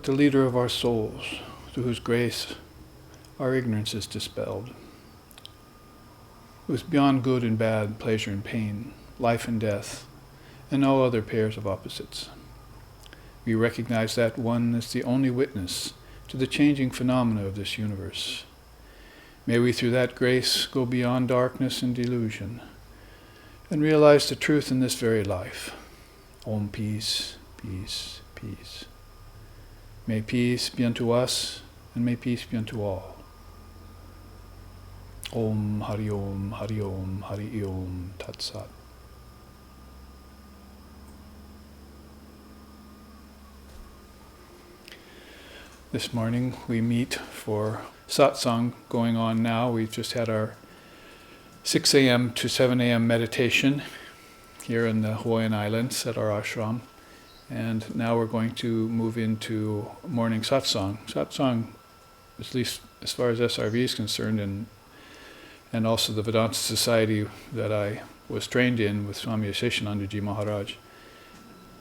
but the leader of our souls, through whose grace our ignorance is dispelled, who is beyond good and bad, pleasure and pain, life and death, and all other pairs of opposites. We recognize that one as the only witness to the changing phenomena of this universe. May we through that grace go beyond darkness and delusion and realize the truth in this very life. Om peace, peace, peace. May peace be unto us, and may peace be unto all. Om Hari Om, Hari Om, Hari Om, Tat Sat. This morning we meet for Satsang going on now. We've just had our 6 a.m. to 7 a.m. meditation here in the Hawaiian Islands at our ashram. And now we're going to move into morning Satsang. Satsang, at least as far as SRV is concerned, and also the Vedanta Society that I was trained in with Swami Vivekananda Maharaj,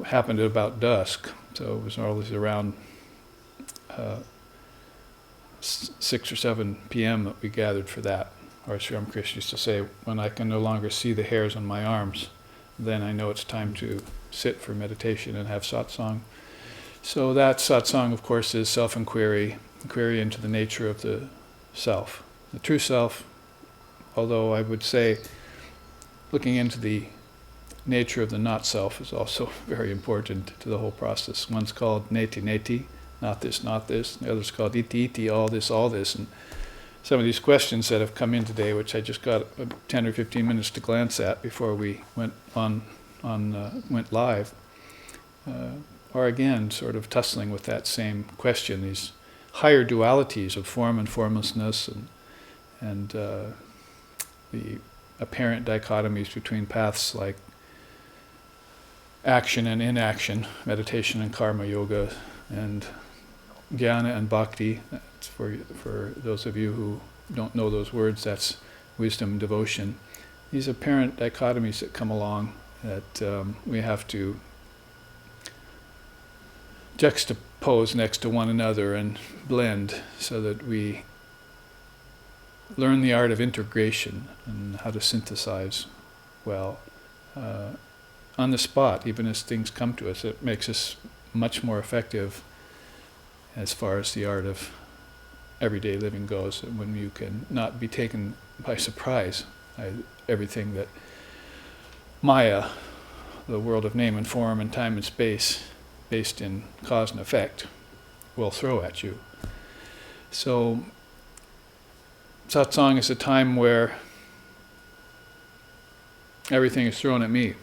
happened at about dusk. So it was always around 6 or 7 p.m. that we gathered for that. Or Sri Ramakrishna used to say, when I can no longer see the hairs on my arms, then I know it's time to sit for meditation and have satsang. So that satsang, of course, is self-inquiry, inquiry into the nature of the self. The true self, although I would say looking into the nature of the not-self is also very important to the whole process. One's called neti neti, not this, not this. The other's called iti iti, all this, all this. And some of these questions that have come in today, which I just got 10 or 15 minutes to glance at before we went went live, are again sort of tussling with that same question. These higher dualities of form and formlessness, and the apparent dichotomies between paths like action and inaction, meditation and karma yoga, and jnana and bhakti. That's for those of you who don't know those words, that's wisdom, devotion. These apparent dichotomies that come along that we have to juxtapose next to one another and blend so that we learn the art of integration and how to synthesize well on the spot, even as things come to us. It makes us much more effective as far as the art of everyday living goes, when you can not be taken by surprise by everything that Maya, the world of name and form and time and space, based in cause and effect, will throw at you. So satsang is a time where everything is thrown at me.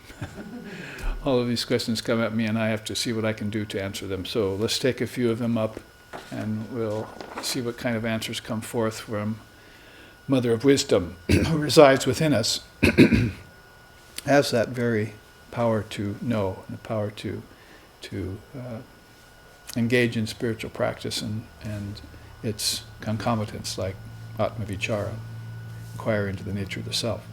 All of these questions come at me and I have to see what I can do to answer them. So let's take a few of them up and we'll see what kind of answers come forth from Mother of Wisdom, who resides within us, has that very power to know, the power to engage in spiritual practice and its concomitants like Atma Vichara, inquire into the nature of the self.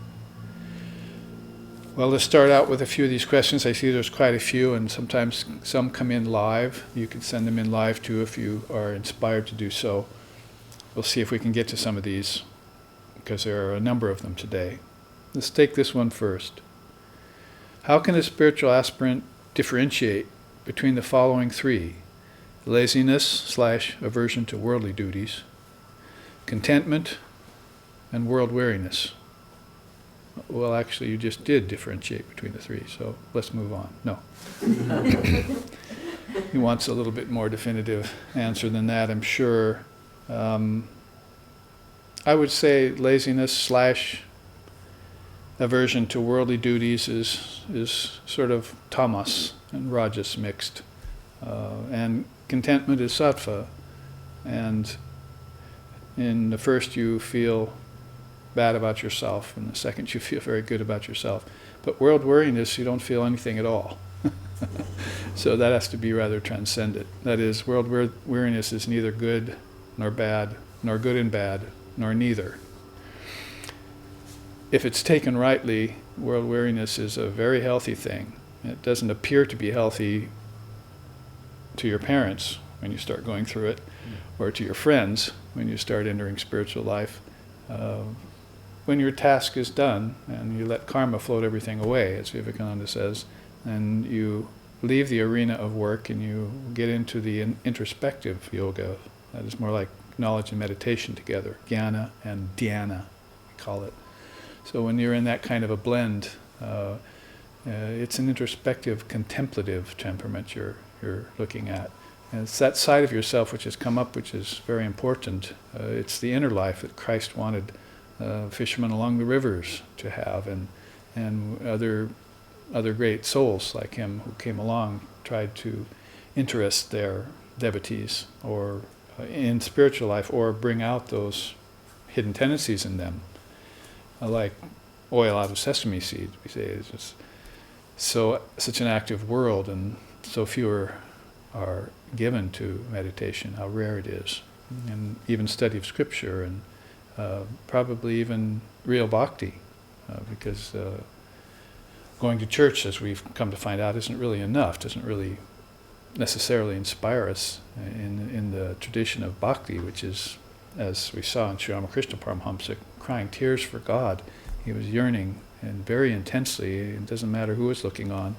Well, let's start out with a few of these questions. I see there's quite a few, and sometimes some come in live. You can send them in live too if you are inspired to do so. We'll see if we can get to some of these, because there are a number of them today. Let's take this one first. How can a spiritual aspirant differentiate between the following three: laziness / aversion to worldly duties, contentment, and world weariness? Well, actually, you just did differentiate between the three, so let's move on. No. He wants a little bit more definitive answer than that, I'm sure. I would say laziness / aversion to worldly duties is sort of tamas and rajas mixed. And contentment is sattva. And in the first you feel bad about yourself, and the second you feel very good about yourself. But world weariness, you don't feel anything at all. So that has to be rather transcendent. That is, world weariness is neither good nor bad, nor good and bad, nor neither. If it's taken rightly, world weariness is a very healthy thing. It doesn't appear to be healthy to your parents when you start going through it, or to your friends when you start entering spiritual life. When your task is done and you let karma float everything away, as Vivekananda says, and you leave the arena of work and you get into the introspective yoga, that is more like knowledge and meditation together, jnana and dhyana, we call it. So when you're in that kind of a blend, it's an introspective, contemplative temperament you're looking at. And it's that side of yourself which has come up, which is very important. It's the inner life that Christ wanted fishermen along the rivers to have, and other great souls like him who came along tried to interest their devotees or in spiritual life, or bring out those hidden tendencies in them, like oil out of sesame seeds. We say it's just such an active world, and so few are given to meditation. How rare it is, and even study of scripture, and probably even real bhakti, because going to church, as we've come to find out, isn't really enough. Doesn't really necessarily inspire us in the tradition of bhakti, which is, as we saw in Sri Ramakrishna Paramahamsa, crying tears for God. He was yearning, and very intensely. It doesn't matter who was looking on.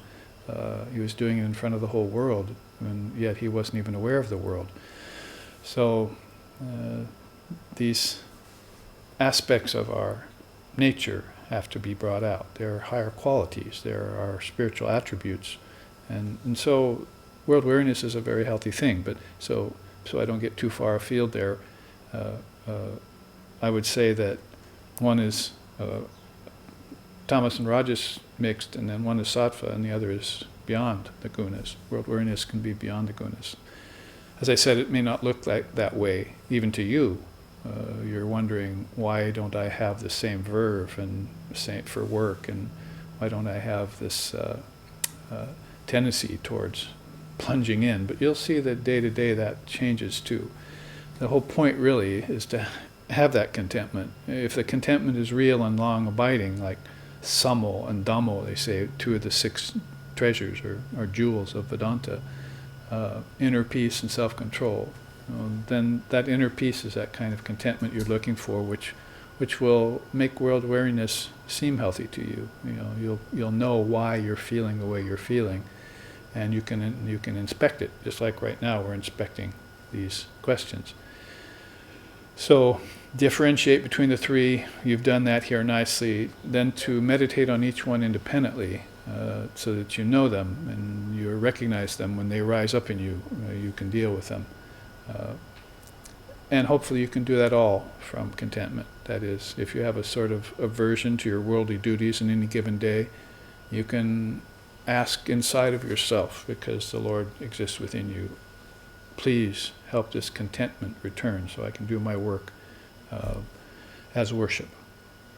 He was doing it in front of the whole world, and yet he wasn't even aware of the world. So these aspects of our nature have to be brought out. There are higher qualities. There are spiritual attributes, and so world weariness is a very healthy thing. But so I don't get too far afield there. I would say that one is tamas and rajas mixed, and then one is sattva, and the other is beyond the gunas. World weariness can be beyond the gunas. As I said, it may not look like that way even to you. You're wondering, why don't I have the same verve and the same for work, and why don't I have this tendency towards plunging in? But you'll see that day to day that changes too. The whole point really is to have that contentment. If the contentment is real and long abiding, like Samo and Dhammo, they say, two of the 6 treasures or jewels of Vedanta, inner peace and self-control, then that inner peace is that kind of contentment you're looking for, which will make world weariness seem healthy to you. You'll know why you're feeling the way you're feeling, and you can inspect it, just like right now we're inspecting these questions. So differentiate between the 3. You've done that here nicely. Then to meditate on each one independently, so that you know them and you recognize them when they rise up in you. You can deal with them, and hopefully you can do that all from contentment. That is, if you have a sort of aversion to your worldly duties in any given day, you can ask inside of yourself, because the Lord exists within you, please help this contentment return so I can do my work as worship.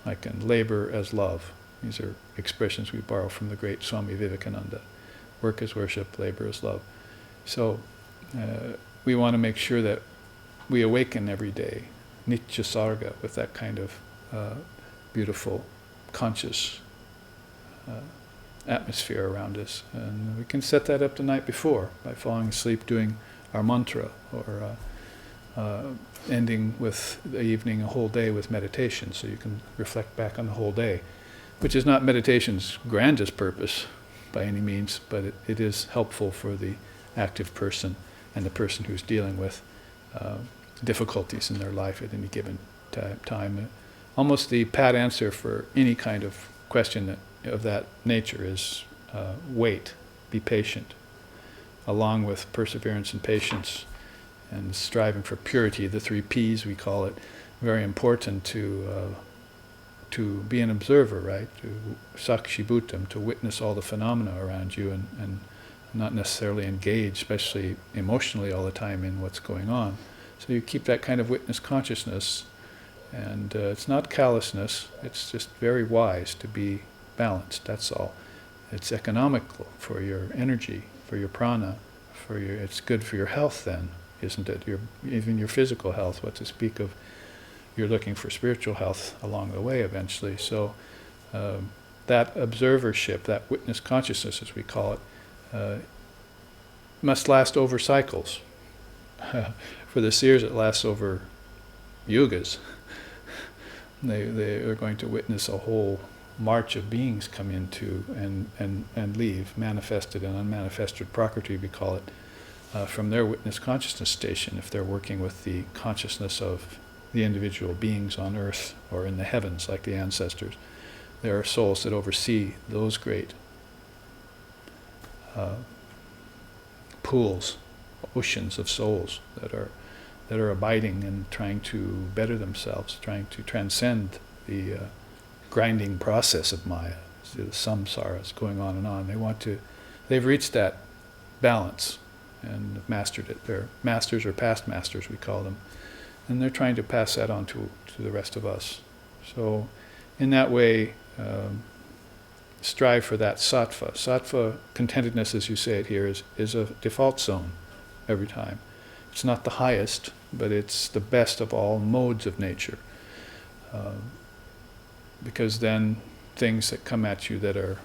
I can labor as love. These are expressions we borrow from the great Swami Vivekananda. Work as worship, labor as love. So we want to make sure that we awaken every day, nitya sarga, with that kind of beautiful, conscious atmosphere around us. And we can set that up the night before by falling asleep doing our mantra, or ending with the evening, a whole day with meditation, so you can reflect back on the whole day, which is not meditation's grandest purpose by any means, but it is helpful for the active person and the person who's dealing with difficulties in their life at any given time. Almost the pat answer for any kind of question of that nature is wait, be patient, along with perseverance and patience and striving for purity, the 3 P's we call it. Very important to be an observer, right? To sakshi bhutam, to witness all the phenomena around you and not necessarily engage, especially emotionally all the time, in what's going on. So you keep that kind of witness consciousness, and it's not callousness, it's just very wise to be balanced, that's all. It's economical for your energy, for your prana, it's good for your health then, isn't it? Even your physical health, what to speak of, you're looking for spiritual health along the way eventually. So that observership, that witness consciousness as we call it, must last over cycles. For the seers, it lasts over yugas. They are going to witness a whole march of beings come into and leave, manifested and unmanifested Prakriti, we call it, from their witness consciousness station, if they're working with the consciousness of the individual beings on earth or in the heavens, like the ancestors. There are souls that oversee those great pools, oceans of souls that are abiding and trying to better themselves, trying to transcend the grinding process of Maya, the samsaras going on and on. They've reached that balance and have mastered it. They're masters or past masters, we call them. And they're trying to pass that on to the rest of us. So in that way, strive for that sattva. Sattva, contentedness as you say it here, is a default zone every time. It's not the highest, but it's the best of all modes of nature. Because then things that come at you that are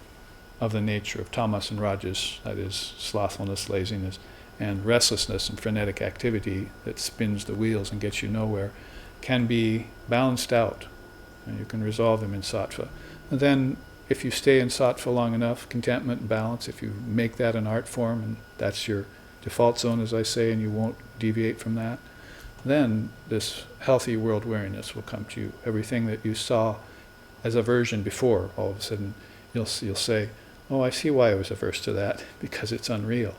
of the nature of tamas and rajas, that is slothfulness, laziness, and restlessness and frenetic activity that spins the wheels and gets you nowhere, can be balanced out, and you can resolve them in sattva. And then if you stay in sattva long enough, contentment and balance, if you make that an art form, and that's your default zone, as I say, and you won't deviate from that, then this healthy world wariness will come to you. Everything that you saw as aversion before, all of a sudden you'll say, oh, I see why I was averse to that, because it's unreal.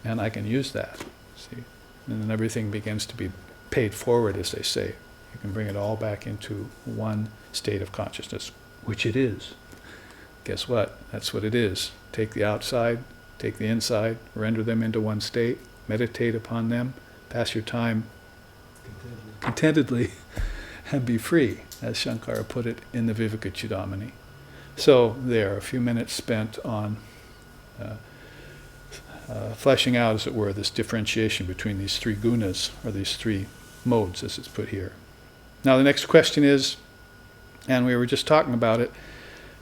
And I can use that, see? And then everything begins to be paid forward, as they say. You can bring it all back into one state of consciousness, which it is. Guess what? That's what it is. Take the outside, take the inside, render them into one state, meditate upon them, pass your time contentedly, and be free, as Shankara put it in the Vivekachudamani. So there, a few minutes spent on fleshing out, as it were, this differentiation between these three gunas, or these three modes, as it's put here. Now the next question is, and we were just talking about it,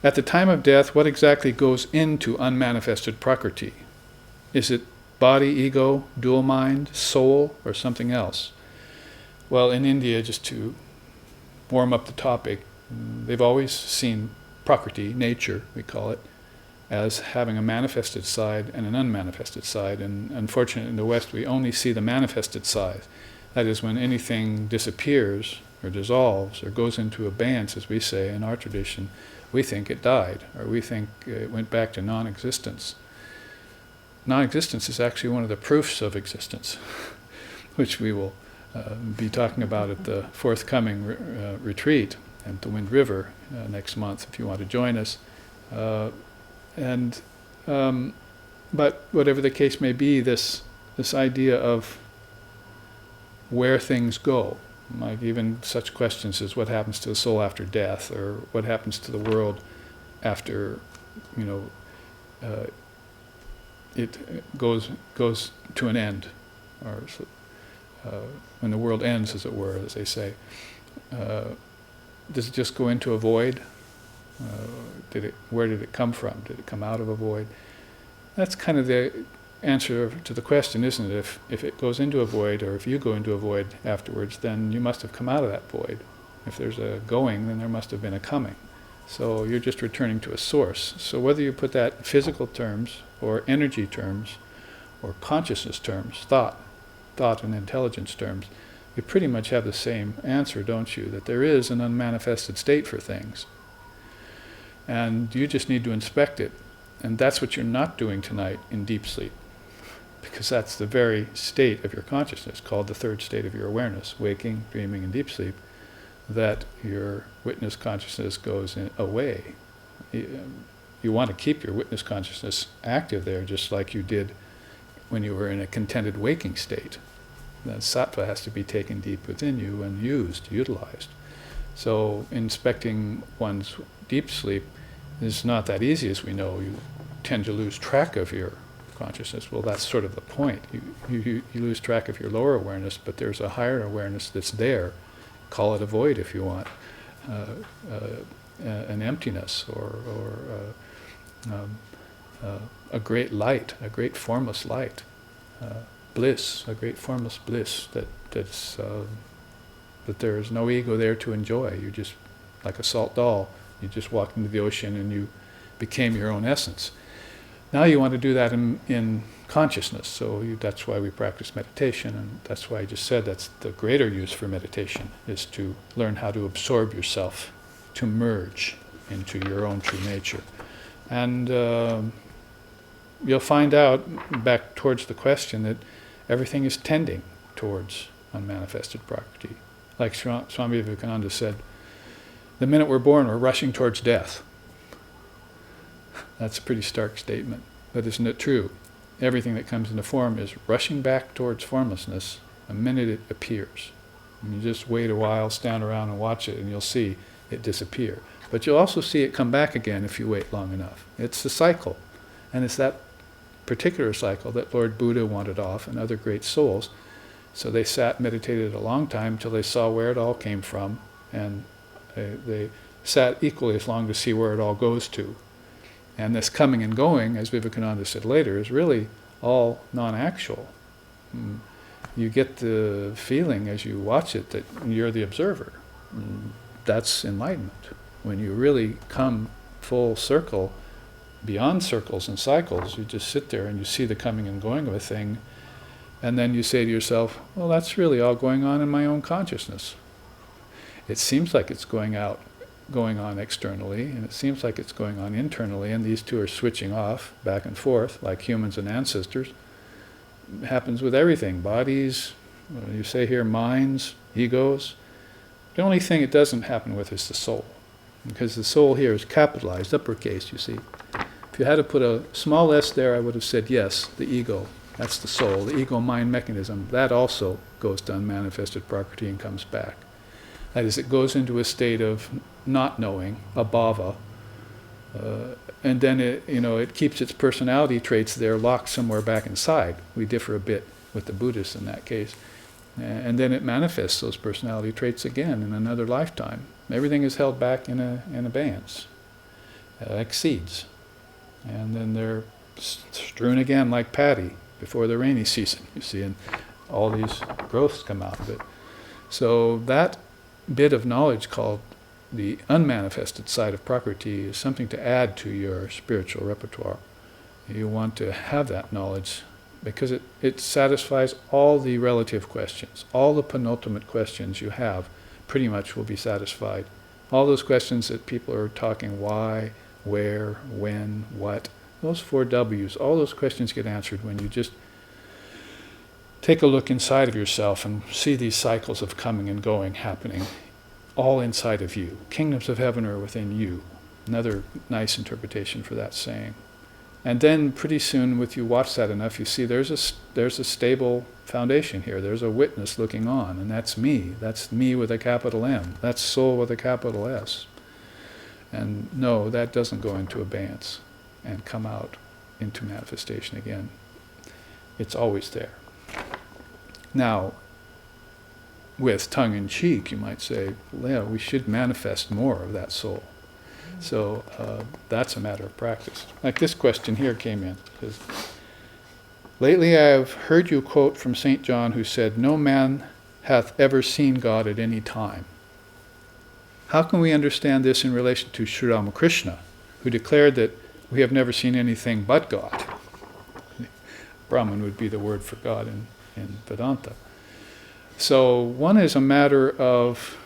at the time of death, what exactly goes into unmanifested Prakriti? Is it body, ego, dual mind, soul, or something else? Well, in India, just to warm up the topic, they've always seen Prakriti, nature, we call it, as having a manifested side and an unmanifested side. And unfortunately, in the West, we only see the manifested side. That is, when anything disappears or dissolves or goes into abeyance, as we say in our tradition, we think it died, or we think it went back to non-existence. Non-existence is actually one of the proofs of existence, which we will be talking about at the forthcoming retreat at the Wind River next month, if you want to join us. But whatever the case may be, this idea of where things go, like even such questions as what happens to the soul after death, or what happens to the world after, it goes to an end, or when the world ends, as it were, as they say. Does it just go into a void? Where did it come from? Did it come out of a void? That's kind of the answer to the question, isn't it? If it goes into a void, or if you go into a void afterwards, then you must have come out of that void. If there's a going, then there must have been a coming. So you're just returning to a source. So whether you put that in physical terms, or energy terms, or consciousness terms, thought and intelligence terms, you pretty much have the same answer, don't you? That there is an unmanifested state for things. And you just need to inspect it. And that's what you're not doing tonight in deep sleep. Because that's the very state of your consciousness, called the third state of your awareness, waking, dreaming, and deep sleep, that your witness consciousness goes away. You want to keep your witness consciousness active there, just like you did when you were in a contented waking state. That sattva has to be taken deep within you and utilized. So inspecting one's deep sleep is not that easy, as we know. You tend to lose track of your consciousness. Well, that's sort of the point. You lose track of your lower awareness, but there's a higher awareness that's there. Call it a void if you want, an emptiness, or a great light, a great formless light. bliss, a great formless bliss that there is no ego there to enjoy. You're just like a salt doll. You just walked into the ocean and you became your own essence. Now you want to do that in consciousness, so that's why we practice meditation, and that's why I just said that's the greater use for meditation, is to learn how to absorb yourself, to merge into your own true nature. And you'll find out, back towards the question, that everything is tending towards unmanifested Prakriti. Like Swami Vivekananda said, the minute we're born, we're rushing towards death. That's a pretty stark statement, but isn't it true? Everything that comes into form is rushing back towards formlessness the minute it appears. And you just wait a while, stand around and watch it, and you'll see it disappear. But you'll also see it come back again if you wait long enough. It's the cycle. And it's that particular cycle that Lord Buddha wanted off, and other great souls. So they sat, meditated a long time until they saw where it all came from, and they sat equally as long to see where it all goes to. And this coming and going, as Vivekananda said later, is really all non-actual. You get the feeling as you watch it that you're the observer. That's enlightenment. When you really come full circle, beyond circles and cycles, you just sit there and you see the coming and going of a thing, and then you say to yourself, well, that's really all going on in my own consciousness. It seems like it's going on externally, and it seems like it's going on internally, and these two are switching off back and forth like humans and ancestors. It happens with everything, bodies, you say here, minds, egos. The only thing it doesn't happen with is the soul, because the soul here is capitalized, uppercase, you see. If you had to put a small s there, I would have said yes, the ego, that's the soul, the ego-mind mechanism, that also goes to unmanifested Prakriti and comes back. That is, it goes into a state of not knowing, abhava, and then it keeps its personality traits there locked somewhere back inside. We differ a bit with the Buddhists in that case. And then it manifests those personality traits again in another lifetime. Everything is held back in abeyance, like seeds. And then they're strewn again like paddy before the rainy season, you see, and all these growths come out of it. So that bit of knowledge called the unmanifested side of Prakriti is something to add to your spiritual repertoire. You want to have that knowledge because it satisfies all the relative questions. All the penultimate questions you have pretty much will be satisfied. All those questions that people are talking, why, where, when, what, those 4 W's, all those questions get answered when you just take a look inside of yourself and see these cycles of coming and going happening all inside of you. Kingdoms of heaven are within you. Another nice interpretation for that saying. And then pretty soon, if you watch that enough, you see there's a stable foundation here. There's a witness looking on, and that's me. That's me with a capital M. That's soul with a capital S. And no, that doesn't go into abeyance and come out into manifestation again. It's always there. Now, with tongue-in-cheek, you might say, yeah, we should manifest more of that soul. So that's a matter of practice. Like this question here came in. It says, lately I have heard you quote from St. John, who said, no man hath ever seen God at any time. How can we understand this in relation to Sri Ramakrishna, who declared that we have never seen anything but God? Brahman would be the word for God in Vedanta. So one is a matter of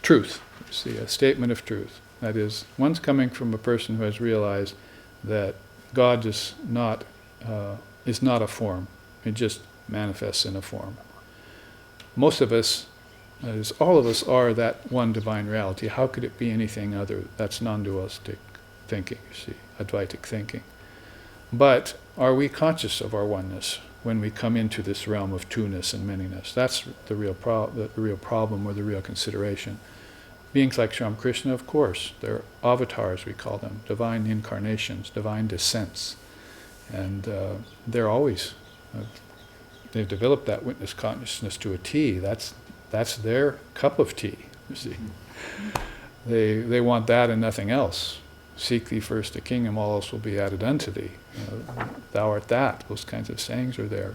truth. You see, a statement of truth. That is, one's coming from a person who has realized that God is not a form. It just manifests in a form. Most of us, that is, all of us are that one divine reality. How could it be anything other? That's non-dualistic thinking, you see, Advaitic thinking. But are we conscious of our oneness when we come into this realm of two-ness and manyness? That's the real problem or the real consideration. Beings like Sri Ramakrishna, of course, they're avatars, we call them, divine incarnations, divine descents. And they're always, they've developed that witness consciousness to a T. That's their cup of tea, you see. They want that and nothing else. seek thee first the kingdom, all else will be added unto thee. Thou art that. Those kinds of sayings are there.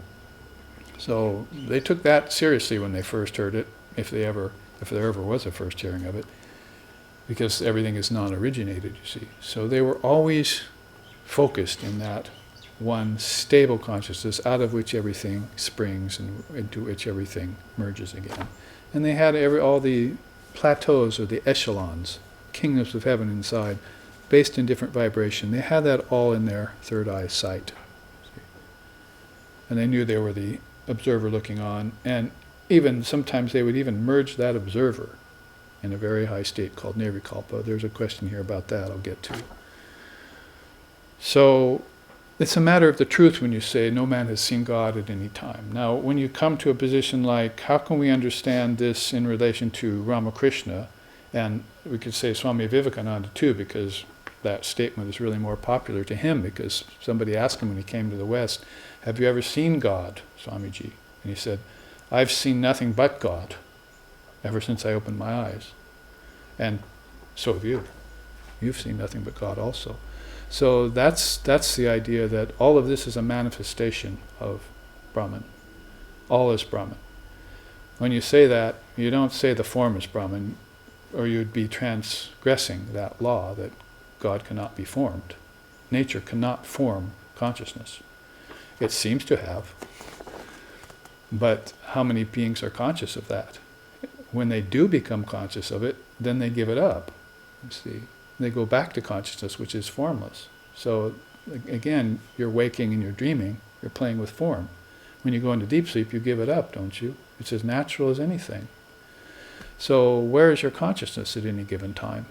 So they took that seriously when they first heard it, if there ever was a first hearing of it, because everything is non-originated, you see. So they were always focused in that one stable consciousness out of which everything springs and into which everything merges again. And they had all the plateaus or the echelons, kingdoms of heaven inside, based in different vibration. They had that all in their third eye sight. And they knew they were the observer looking on, and even sometimes they would even merge that observer in a very high state called nirvikalpa. There's a question here about that I'll get to. So it's a matter of the truth when you say no man has seen God at any time. Now, when you come to a position like, how can we understand this in relation to Ramakrishna, and we could say Swami Vivekananda too, because that statement is really more popular to him, because somebody asked him when he came to the West, have you ever seen God, Swamiji? And he said, I've seen nothing but God ever since I opened my eyes. And so have you. You've seen nothing but God also. So that's the idea that all of this is a manifestation of Brahman. All is Brahman. When you say that, you don't say the form is Brahman, or you'd be transgressing that law that God cannot be formed. Nature cannot form consciousness. It seems to have. But how many beings are conscious of that? When they do become conscious of it, then they give it up. You see, they go back to consciousness, which is formless. So again, you're waking and you're dreaming, you're playing with form. When you go into deep sleep, you give it up, don't you? It's as natural as anything. So where is your consciousness at any given time?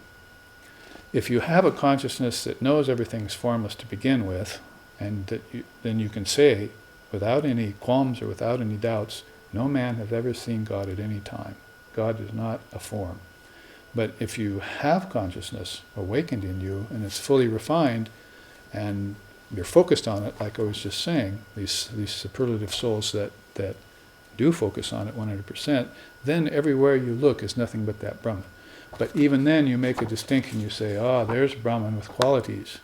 If you have a consciousness that knows everything's formless to begin with, and that then you can say, without any qualms or without any doubts, no man has ever seen God at any time. God is not a form. But if you have consciousness awakened in you, and it's fully refined, and you're focused on it, like I was just saying, these superlative souls that do focus on it 100%, then everywhere you look is nothing but that Brahman. But even then you make a distinction, you say, there's Brahman with qualities.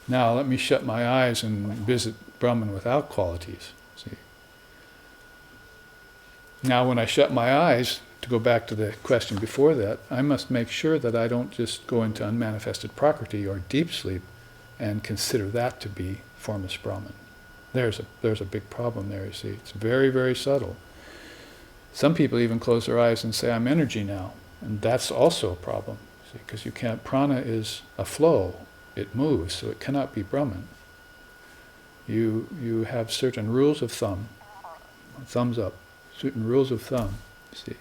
Now let me shut my eyes and visit Brahman without qualities. See? Now when I shut my eyes, to go back to the question before that, I must make sure that I don't just go into unmanifested Prakriti or deep sleep and consider that to be formless Brahman. There's a big problem there, you see. It's very, very subtle. Some people even close their eyes and say, I'm energy now. And that's also a problem, because you can't, prana is a flow. It moves, so it cannot be Brahman. You have certain rules of thumb, thumbs up, certain rules of thumb, see,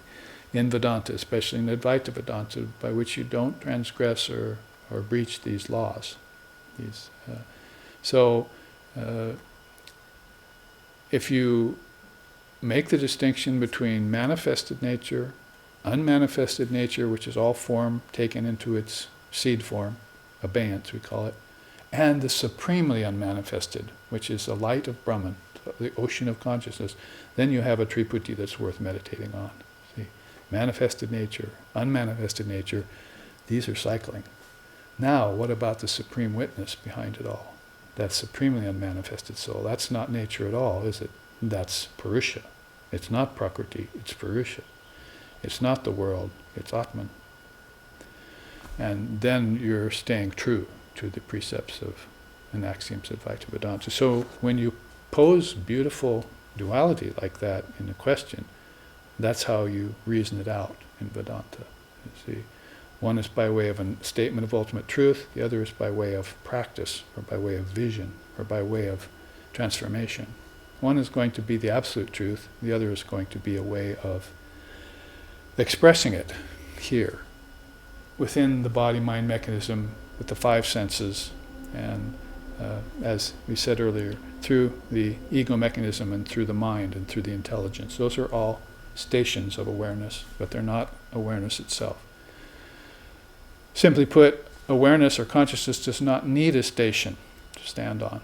in Vedanta, especially in Advaita Vedanta, by which you don't transgress or breach these laws. If you make the distinction between manifested nature, unmanifested nature, which is all form taken into its seed form, abeyance we call it, and the supremely unmanifested, which is the light of Brahman, the ocean of consciousness, then you have a Triputty that's worth meditating on. See, manifested nature, unmanifested nature, these are cycling. Now, what about the supreme witness behind it all? That supremely unmanifested soul. That's not nature at all, is it? That's Purusha. It's not Prakriti, it's Purusha. It's not the world, it's Atman. And then you're staying true to the precepts of and axioms of Advaita Vedanta. So when you pose beautiful duality like that in a question, that's how you reason it out in Vedanta. You see, one is by way of a statement of ultimate truth, the other is by way of practice, or by way of vision, or by way of transformation. One is going to be the absolute truth, the other is going to be a way of expressing it here, within the body-mind mechanism, with the five senses, and as we said earlier, through the ego mechanism and through the mind and through the intelligence. Those are all stations of awareness, but they're not awareness itself. Simply put, awareness or consciousness does not need a station to stand on.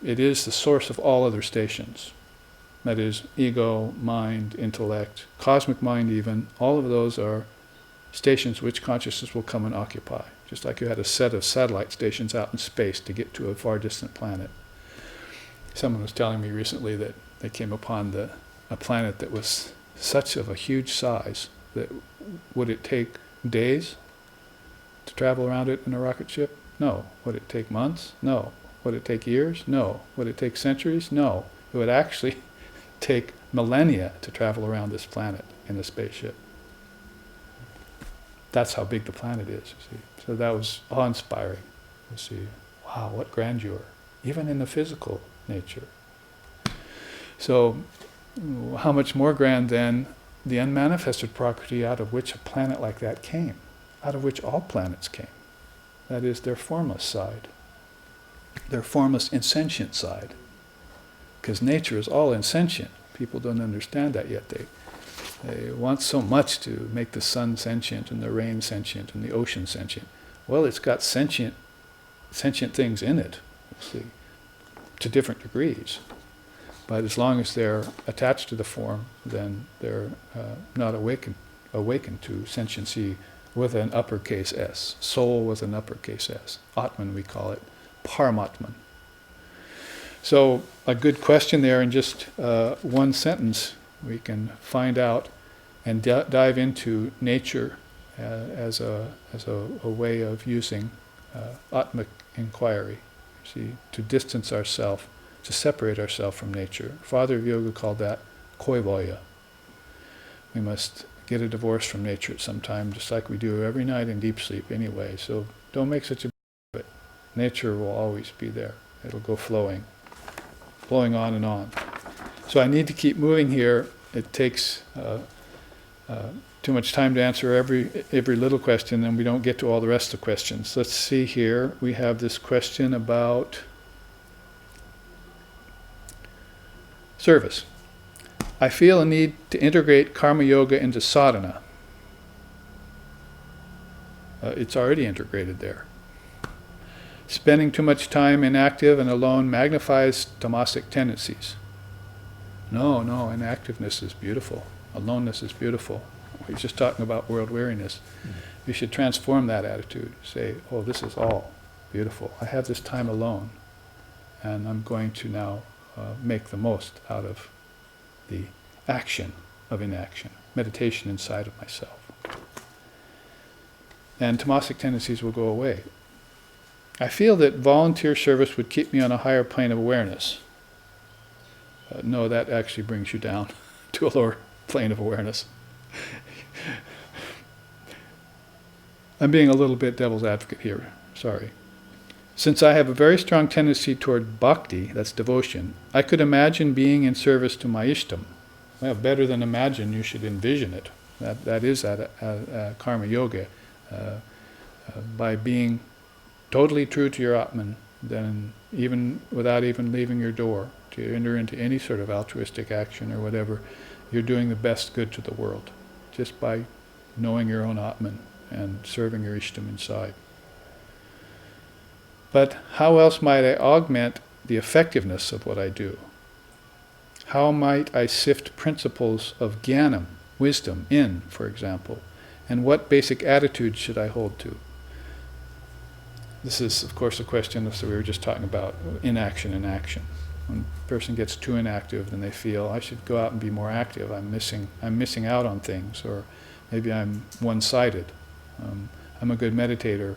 It is the source of all other stations. That is, ego, mind, intellect, cosmic mind even, all of those are stations which consciousness will come and occupy. just like you had a set of satellite stations out in space to get to a far distant planet. Someone was telling me recently that they came upon a planet that was such of a huge size that would it take days to travel around it in a rocket ship? No. Would it take months? No. Would it take years? No. Would it take centuries? No. It would actually take millennia to travel around this planet in a spaceship. That's how big the planet is, you see. So that was awe-inspiring. You see, wow, what grandeur, even in the physical nature. So how much more grand then the unmanifested Prakriti out of which a planet like that came, out of which all planets came. That is their formless side, their formless insentient side. Because nature is all insentient. People don't understand that yet. They want so much to make the sun sentient and the rain sentient and the ocean sentient. Well, it's got sentient things in it, you see, to different degrees. But as long as they're attached to the form, then they're not awakened to sentiency with an uppercase S, soul with an uppercase S. Atman, we call it, Paramatman. So a good question there in just one sentence, we can find out and dive into nature as a way of using Atmic inquiry, see, to distance ourselves, to separate ourselves from nature. Father of Yoga called that koivoya. We must get a divorce from nature at some time, just like we do every night in deep sleep anyway. So don't make such a big deal of it. Nature will always be there. It'll go flowing on and on. So I need to keep moving here. It takes too much time to answer every little question, and we don't get to all the rest of the questions. Let's see here. We have this question about service. I feel a need to integrate karma yoga into sadhana. It's already integrated there. Spending too much time inactive and alone magnifies tamasic tendencies. No, inactiveness is beautiful. Aloneness is beautiful. We're just talking about world weariness. You should transform that attitude. Say, oh, this is all beautiful. I have this time alone, and I'm going to now make the most out of the action of inaction, meditation inside of myself. And tamasic tendencies will go away. I feel that volunteer service would keep me on a higher plane of awareness. No, that actually brings you down to a lower plane of awareness. I'm being a little bit devil's advocate here, sorry. Since I have a very strong tendency toward bhakti, that's devotion, I could imagine being in service to my ishtam. Well, better than imagine, you should envision it. That is karma yoga. By being totally true to your Atman, then even without even leaving your door, to enter into any sort of altruistic action or whatever, you're doing the best good to the world, just by knowing your own Atman and serving your Ishtam inside. But how else might I augment the effectiveness of what I do? How might I sift principles of jnana, wisdom, in, for example, and what basic attitudes should I hold to? This is, of course, a question that we were just talking about, inaction and action. When a person gets too inactive, then they feel, I should go out and be more active. I'm missing out on things, or maybe I'm one-sided. I'm a good meditator,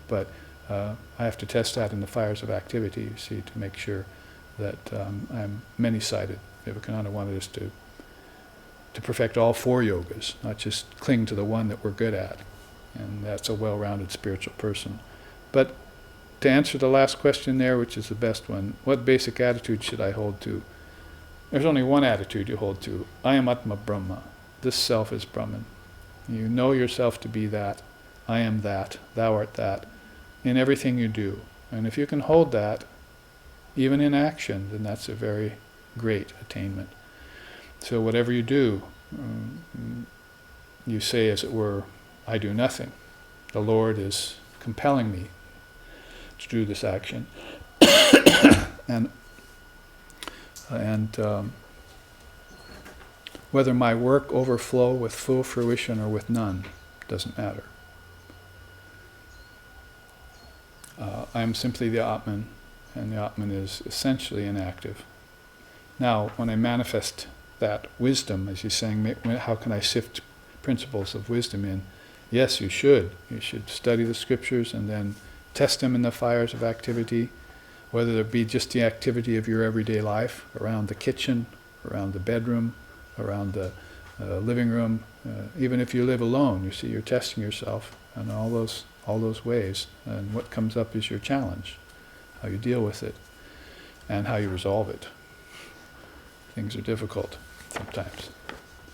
but I have to test that in the fires of activity, you see, to make sure that I'm many-sided. Vivekananda wanted us to perfect all four yogas, not just cling to the one that we're good at. And that's a well-rounded spiritual person. But to answer the last question there, which is the best one, what basic attitude should I hold to? There's only one attitude you hold to. I am Atma Brahma. This self is Brahman. You know yourself to be that. I am that. Thou art that. In everything you do. And if you can hold that, even in action, then that's a very great attainment. So whatever you do, you say, as it were, I do nothing. The Lord is compelling me to do this action. and whether my work overflow with full fruition or with none, doesn't matter. I am simply the Atman, and the Atman is essentially inactive. Now, when I manifest that wisdom, as you're saying, how can I sift principles of wisdom in? Yes, you should. You should study the scriptures and then test them in the fires of activity, whether it be just the activity of your everyday life, around the kitchen, around the bedroom, around the living room. Even if you live alone, you see, you're testing yourself in all those ways. And what comes up is your challenge, how you deal with it, and how you resolve it. Things are difficult sometimes,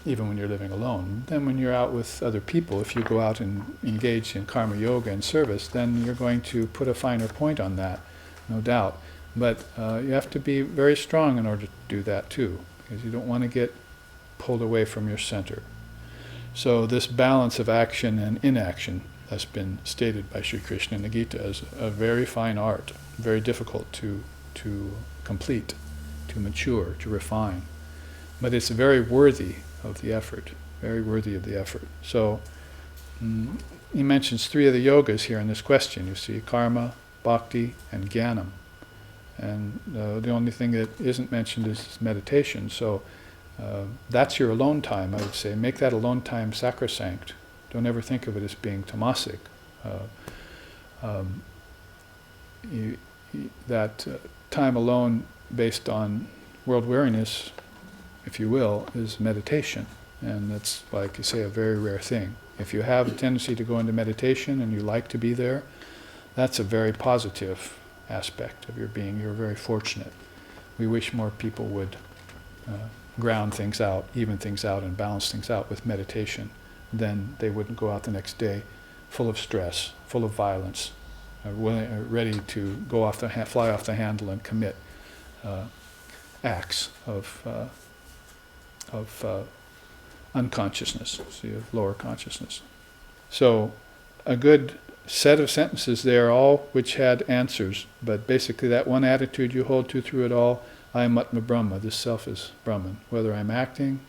even when you're living alone. Then when you're out with other people, if you go out and engage in karma yoga and service, then you're going to put a finer point on that, no doubt. But you have to be very strong in order to do that too, because you don't want to get pulled away from your center. So this balance of action and inaction has been stated by Sri Krishna in the Gita as a very fine art, very difficult to complete, to mature, to refine. But it's very worthy of the effort, very worthy of the effort. So he mentions 3 of the yogas here in this question. You see, karma, bhakti, and jnana. And the only thing that isn't mentioned is meditation. So that's your alone time, I would say. Make that alone time sacrosanct. Don't ever think of it as being tamasic. That time alone based on world weariness, if you will, is meditation. And that's, like you say, a very rare thing. If you have a tendency to go into meditation and you like to be there, that's a very positive aspect of your being. You're very fortunate. We wish more people would ground things out, even things out, and balance things out with meditation. Then they wouldn't go out the next day full of stress, full of violence, ready to go off fly off the handle and commit acts of unconsciousness, see, of lower consciousness. So a good set of sentences there, all which had answers, but basically that one attitude you hold to through it all: I am Atma Brahma, this self is Brahman. Whether I'm acting,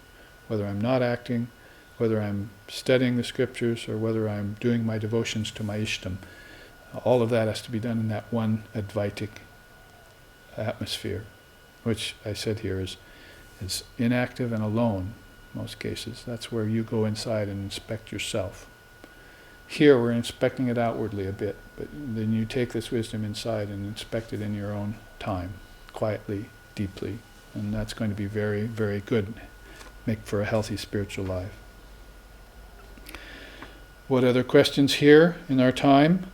whether I'm not acting, whether I'm studying the scriptures, or whether I'm doing my devotions to my Ishtam, all of that has to be done in that one Advaitic atmosphere, which I said here is inactive and alone in most cases. That's where you go inside and inspect yourself. Here we're inspecting it outwardly a bit, but then you take this wisdom inside and inspect it in your own time, quietly, deeply, and that's going to be very, very good. Make for a healthy spiritual life. What other questions here in our time?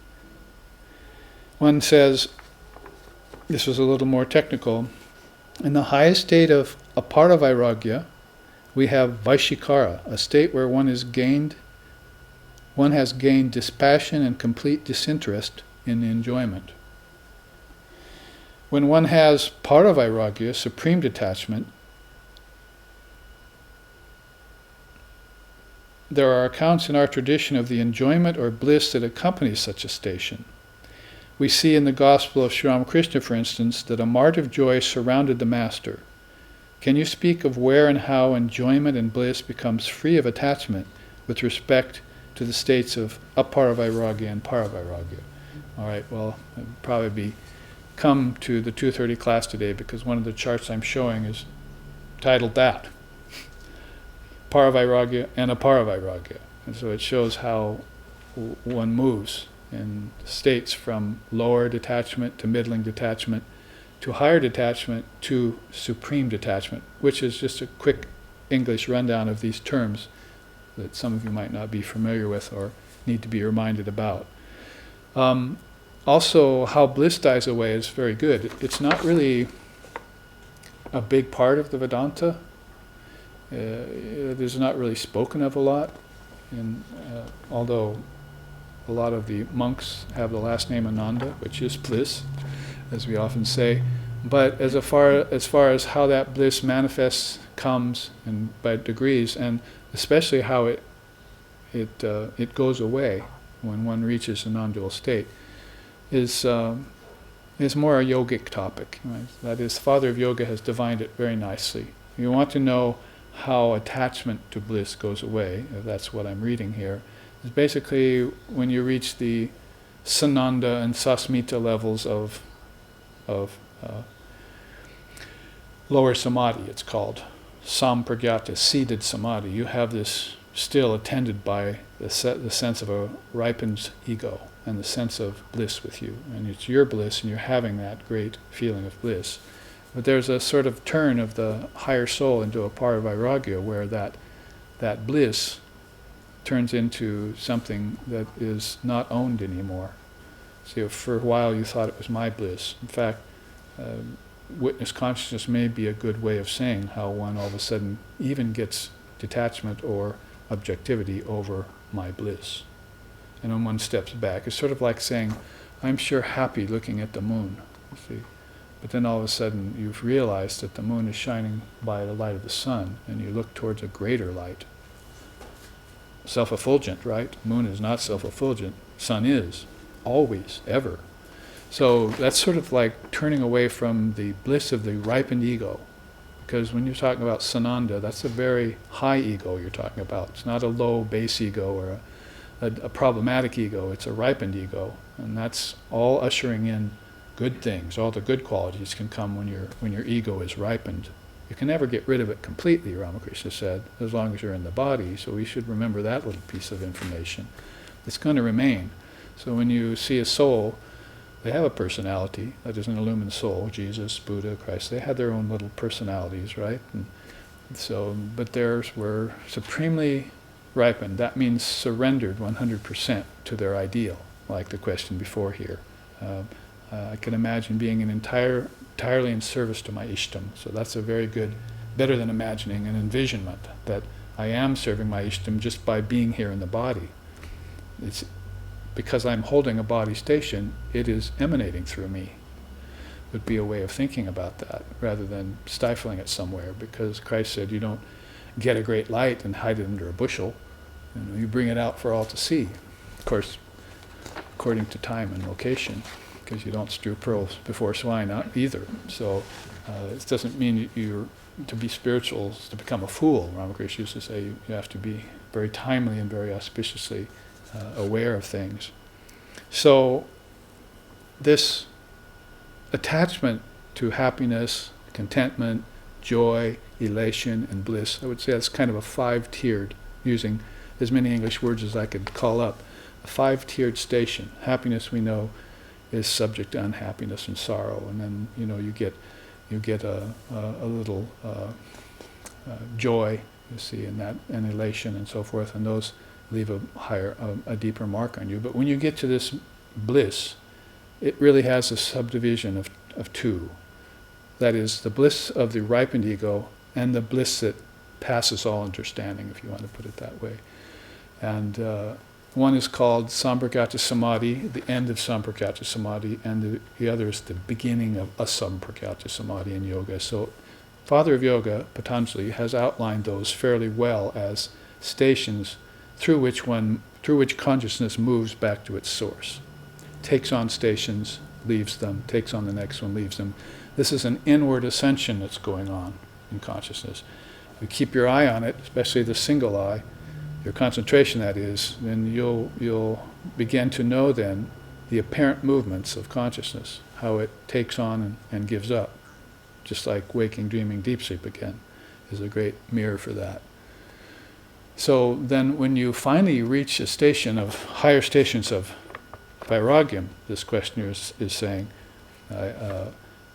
One says, this was a little more technical, in the highest state of paravairagya, we have vaishikara, a state where one has gained dispassion and complete disinterest in the enjoyment. When one has paravairagya, supreme detachment, there are accounts in our tradition of the enjoyment or bliss that accompanies such a station. We see in the Gospel of Sri Ramakrishna, for instance, that a mart of joy surrounded the Master. Can you speak of where and how enjoyment and bliss becomes free of attachment with respect to the states of aparavairagya and paravairagya? All right, well, I'll probably come to the 2:30 class today, because one of the charts I'm showing is titled that, paravairagya and aparavairagya. And so it shows how one moves in states from lower detachment to middling detachment to higher detachment to supreme detachment, which is just a quick English rundown of these terms that some of you might not be familiar with or need to be reminded about. Also, how bliss dies away is very good. It's not really a big part of the Vedanta. It is not really spoken of a lot, and although a lot of the monks have the last name Ananda, which is bliss, as we often say. But as far as how that bliss manifests, comes, and by degrees, and especially how it goes away when one reaches a non-dual state, is more a yogic topic. Right? That is, the Father of Yoga has defined it very nicely. You want to know how attachment to bliss goes away, if that's what I'm reading here. It's basically when you reach the Sananda and Sasmita levels of lower samadhi, it's called. Sampragyata, seated samadhi. You have this still attended by the sense of a ripened ego and the sense of bliss with you. And it's your bliss and you're having that great feeling of bliss. But there's a sort of turn of the higher soul into a paravairagya where that bliss turns into something that is not owned anymore. So for a while you thought it was my bliss. In fact, witness consciousness may be a good way of saying how one all of a sudden even gets detachment or objectivity over my bliss. And when one steps back, it's sort of like saying, I'm sure happy looking at the moon, you see. But then all of a sudden you've realized that the moon is shining by the light of the sun, and you look towards a greater light. Self-effulgent, right? Moon is not self-effulgent. Sun is, always, ever. So that's sort of like turning away from the bliss of the ripened ego. Because when you're talking about Sananda, that's a very high ego you're talking about. It's not a low base ego or a problematic ego. It's a ripened ego. And that's all ushering in good things. All the good qualities can come when your ego is ripened. You can never get rid of it completely, Ramakrishna said, as long as you're in the body. So we should remember that little piece of information. It's going to remain. So when you see a soul, they have a personality. That is an illumined soul. Jesus, Buddha, Christ, they had their own little personalities, right? And so, but theirs were supremely ripened. That means surrendered 100% to their ideal, like the question before here. I can imagine being entirely in service to my Ishtam. So that's a very good, better than imagining, an envisionment that I am serving my Ishtam just by being here in the body. It's because I'm holding a body station, it is emanating through me. Would be a way of thinking about that, rather than stifling it somewhere, because Christ said you don't get a great light and hide it under a bushel. You bring it out for all to see. Of course, according to time and location, because you don't strew pearls before swine either. So it doesn't mean you're to be spiritual is to become a fool. Ramakrishna used to say you have to be very timely and very auspiciously aware of things. So this attachment to happiness, contentment, joy, elation, and bliss, I would say that's kind of a five-tiered, using as many English words as I could call up, a five-tiered station. Happiness, we know, is subject to unhappiness and sorrow, and then you get a little joy, you see, in that, and elation and so forth, and those leave a deeper mark on you. But when you get to this bliss, it really has a subdivision of two. That is, the bliss of the ripened ego and the bliss that passes all understanding, if you want to put it that way. And one is called Sampragyata Samadhi, the end of Sampragyata Samadhi, and the other is the beginning of Asampragyata Samadhi in yoga. So Father of Yoga, Patanjali, has outlined those fairly well as stations through which consciousness moves back to its source. Takes on stations, leaves them, takes on the next one, leaves them. This is an inward ascension that's going on in consciousness. If you keep your eye on it, especially the single eye, your concentration that is, then you'll begin to know then the apparent movements of consciousness, how it takes on and gives up. Just like waking, dreaming, deep sleep again is a great mirror for that. So then when you finally reach a station of higher stations of vairagyam, this questioner is saying,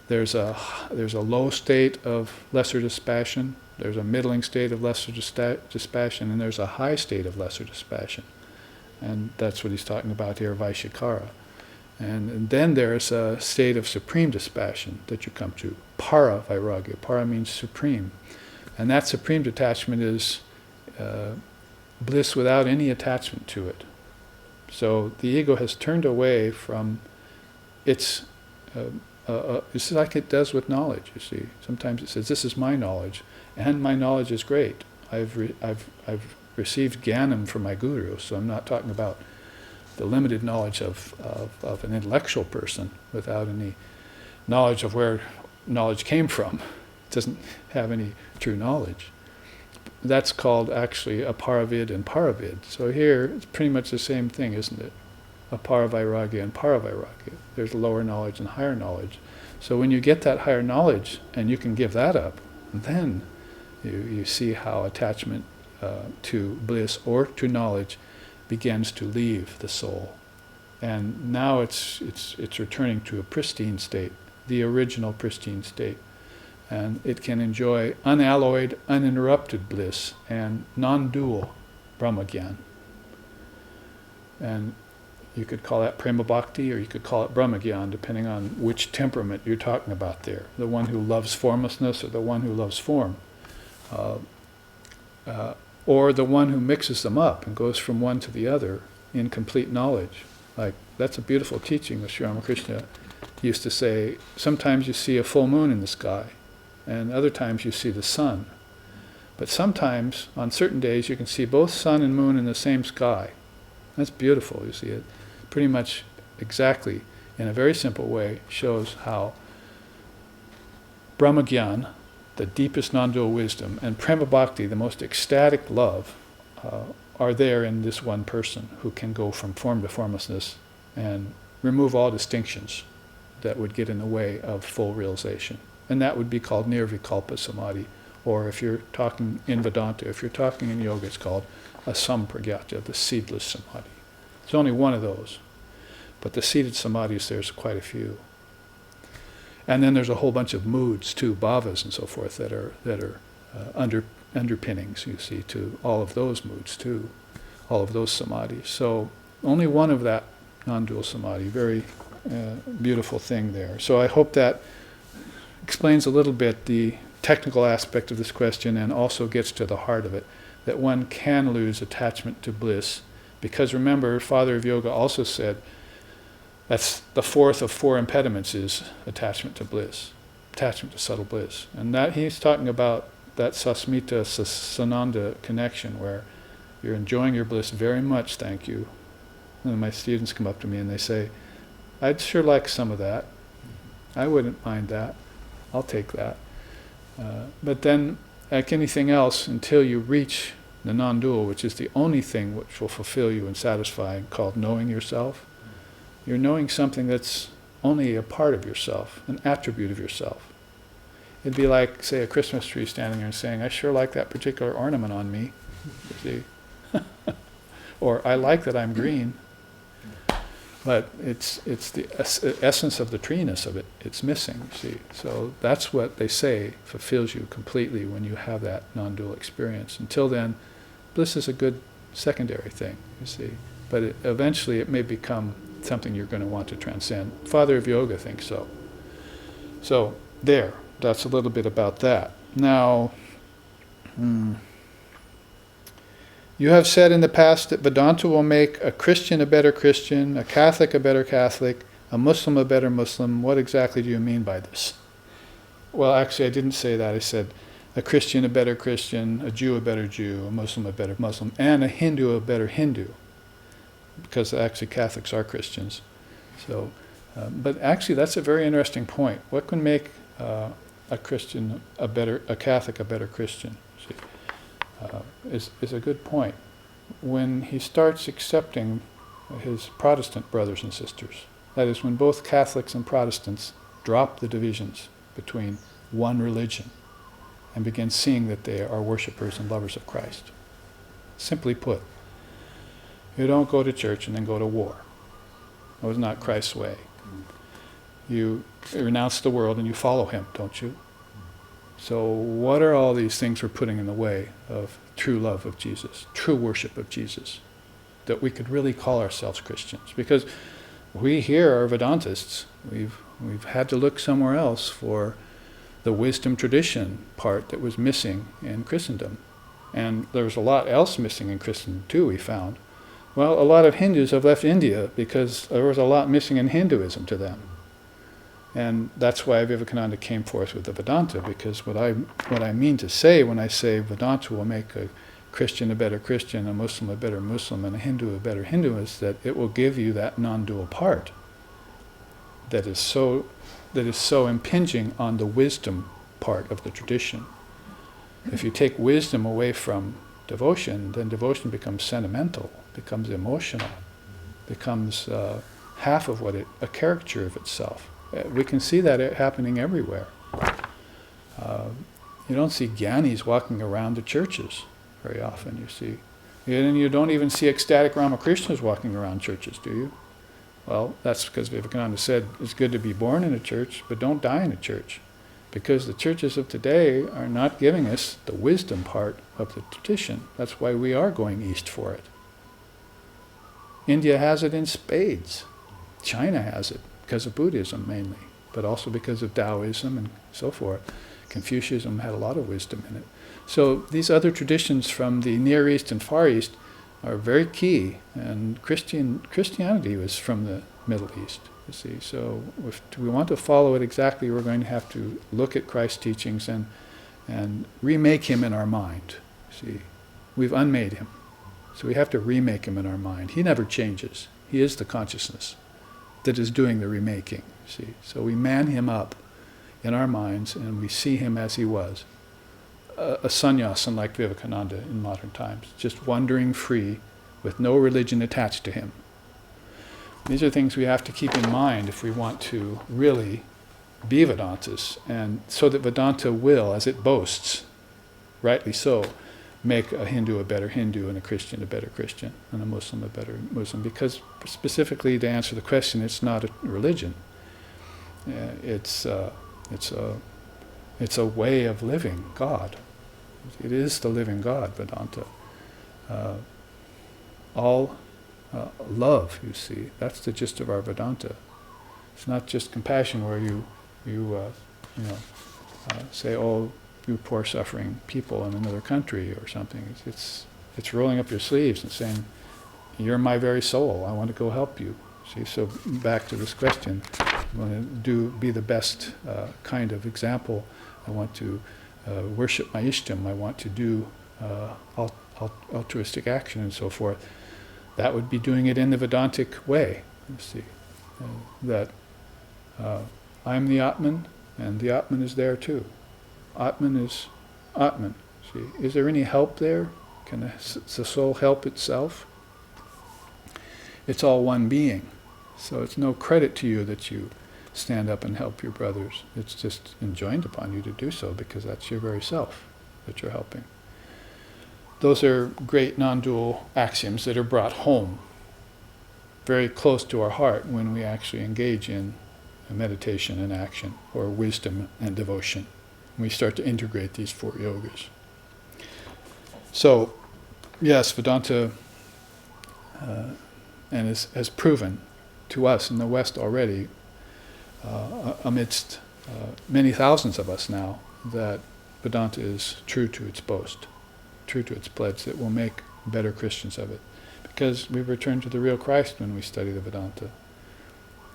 there's a low state of lesser dispassion, there's a middling state of lesser dispassion, and there's a high state of lesser dispassion. And that's what he's talking about here, Vaishakara. And then there's a state of supreme dispassion that you come to, paravairagya. Para means supreme. And that supreme detachment is bliss without any attachment to it. So the ego has turned away from its, it's like it does with knowledge, you see. Sometimes it says, this is my knowledge, and my knowledge is great. I've received jnana from my guru, so I'm not talking about the limited knowledge of an intellectual person without any knowledge of where knowledge came from. It doesn't have any true knowledge. That's called actually a paravid and paravid. So here, it's pretty much the same thing, isn't it? of paravairagya and paravairagya. There's lower knowledge and higher knowledge. So when you get that higher knowledge and you can give that up, then you see how attachment to bliss or to knowledge begins to leave the soul. And now it's returning to a pristine state, the original pristine state. And it can enjoy unalloyed, uninterrupted bliss and non-dual Brahmagyan. And you could call that prema bhakti, or you could call it Brahmagyan, depending on which temperament you're talking about there. The one who loves formlessness, or the one who loves form. Or the one who mixes them up and goes from one to the other in complete knowledge. Like, that's a beautiful teaching that Sri Ramakrishna used to say, sometimes you see a full moon in the sky, and other times you see the sun. But sometimes, on certain days, you can see both sun and moon in the same sky. That's beautiful, you see it. Pretty much exactly, in a very simple way, shows how Brahmagyan, the deepest non-dual wisdom, and prema bhakti, the most ecstatic love, are there in this one person who can go from form to formlessness and remove all distinctions that would get in the way of full realization. And that would be called nirvikalpa samadhi, or if you're talking in Vedanta, if you're talking in yoga, it's called asampragyata, the seedless samadhi. There's only one of those. But the seated samadhis, there's quite a few. And then there's a whole bunch of moods too, bhavas and so forth, that are underpinnings, you see, to all of those moods too, all of those samadhis. So only one of that non-dual samadhi, very beautiful thing there. So I hope that explains a little bit the technical aspect of this question and also gets to the heart of it, that one can lose attachment to bliss, because remember, Father of Yoga also said that's the fourth of four impediments is attachment to bliss, attachment to subtle bliss. And that he's talking about that sasmita sananda connection where you're enjoying your bliss very much, thank you. And my students come up to me and they say, I'd sure like some of that. I wouldn't mind that. I'll take that. But then, like anything else, until you reach the non-dual, which is the only thing which will fulfill you and satisfy, called knowing yourself, you're knowing something that's only a part of yourself, an attribute of yourself. It'd be like, say, a Christmas tree standing there and saying, I sure like that particular ornament on me, you see. Or, I like that I'm green. But it's the essence of the treeness of it. It's missing, you see. So that's what they say fulfills you completely when you have that non-dual experience. Until then, bliss is a good secondary thing, you see. But eventually it may become something you're going to want to transcend. Father of Yoga thinks so. So there, that's a little bit about that. Now, you have said in the past that Vedanta will make a Christian a better Christian, a Catholic a better Catholic, a Muslim a better Muslim. What exactly do you mean by this? Well, actually, I didn't say that. I said a Christian a better Christian, a Jew a better Jew, a Muslim a better Muslim, and a Hindu a better Hindu. Because actually Catholics are Christians. So, but actually that's a very interesting point. What can make a Christian a Catholic a better Christian? See? Is a good point. When he starts accepting his Protestant brothers and sisters, that is, when both Catholics and Protestants drop the divisions between one religion and begin seeing that they are worshippers and lovers of Christ. Simply put, you don't go to church and then go to war. That was not Christ's way. You renounce the world and you follow him, don't you? So what are all these things we're putting in the way of true love of Jesus, true worship of Jesus, that we could really call ourselves Christians? Because we here are Vedantists. We've had to look somewhere else for the wisdom tradition part that was missing in Christendom. And there was a lot else missing in Christendom too, we found. Well, a lot of Hindus have left India because there was a lot missing in Hinduism to them. And that's why Vivekananda came forth with the Vedanta, because what I mean to say when I say Vedanta will make a Christian a better Christian, a Muslim a better Muslim, and a Hindu a better Hindu, is that it will give you that non-dual part that is so impinging on the wisdom part of the tradition. If you take wisdom away from devotion, then devotion becomes sentimental, becomes emotional, becomes half of what a caricature of itself. We can see that happening everywhere. You don't see jnanis walking around the churches very often, you see. And you don't even see ecstatic Ramakrishnas walking around churches, do you? Well, that's because Vivekananda said it's good to be born in a church, but don't die in a church. Because the churches of today are not giving us the wisdom part of the tradition. That's why we are going east for it. India has it in spades. China has it because of Buddhism mainly, but also because of Taoism and so forth. Confucianism had a lot of wisdom in it. So these other traditions from the Near East and Far East are very key, and Christianity was from the Middle East, you see. So if we want to follow it exactly, we're going to have to look at Christ's teachings and remake him in our mind. See, we've unmade him, so we have to remake him in our mind. He never changes. He is the consciousness that is doing the remaking, see. So we man him up in our minds and we see him as he was. A sannyasin like Vivekananda in modern times, just wandering free with no religion attached to him. These are things we have to keep in mind if we want to really be Vedantas, and so that Vedanta will, as it boasts, rightly so, make a Hindu a better Hindu and a Christian a better Christian and a Muslim a better Muslim. Because specifically to answer the question, it's not a religion. It's a way of living God. It is the living God, Vedanta. All love, you see. That's the gist of our Vedanta. It's not just compassion where you say, "Oh, you poor suffering people in another country" or something. It's rolling up your sleeves and saying, "You're my very soul. I want to go help you." See. So back to this question. I want to be the best kind of example. I want to worship my Ishtam. I want to do altruistic action and so forth. That would be doing it in the Vedantic way, you see. That I'm the Atman, and the Atman is there too. Atman is Atman. See, is there any help there? Can the soul help itself? It's all one being. So it's no credit to you that you stand up and help your brothers. It's just enjoined upon you to do so because that's your very self that you're helping. Those are great non-dual axioms that are brought home very close to our heart when we actually engage in meditation and action, or wisdom and devotion. We start to integrate these four yogas. So, yes, Vedanta has proven to us in the West already, amidst many thousands of us now, that Vedanta is true to its boast, true to its pledge that we'll make better Christians of it. Because we return to the real Christ when we study the Vedanta.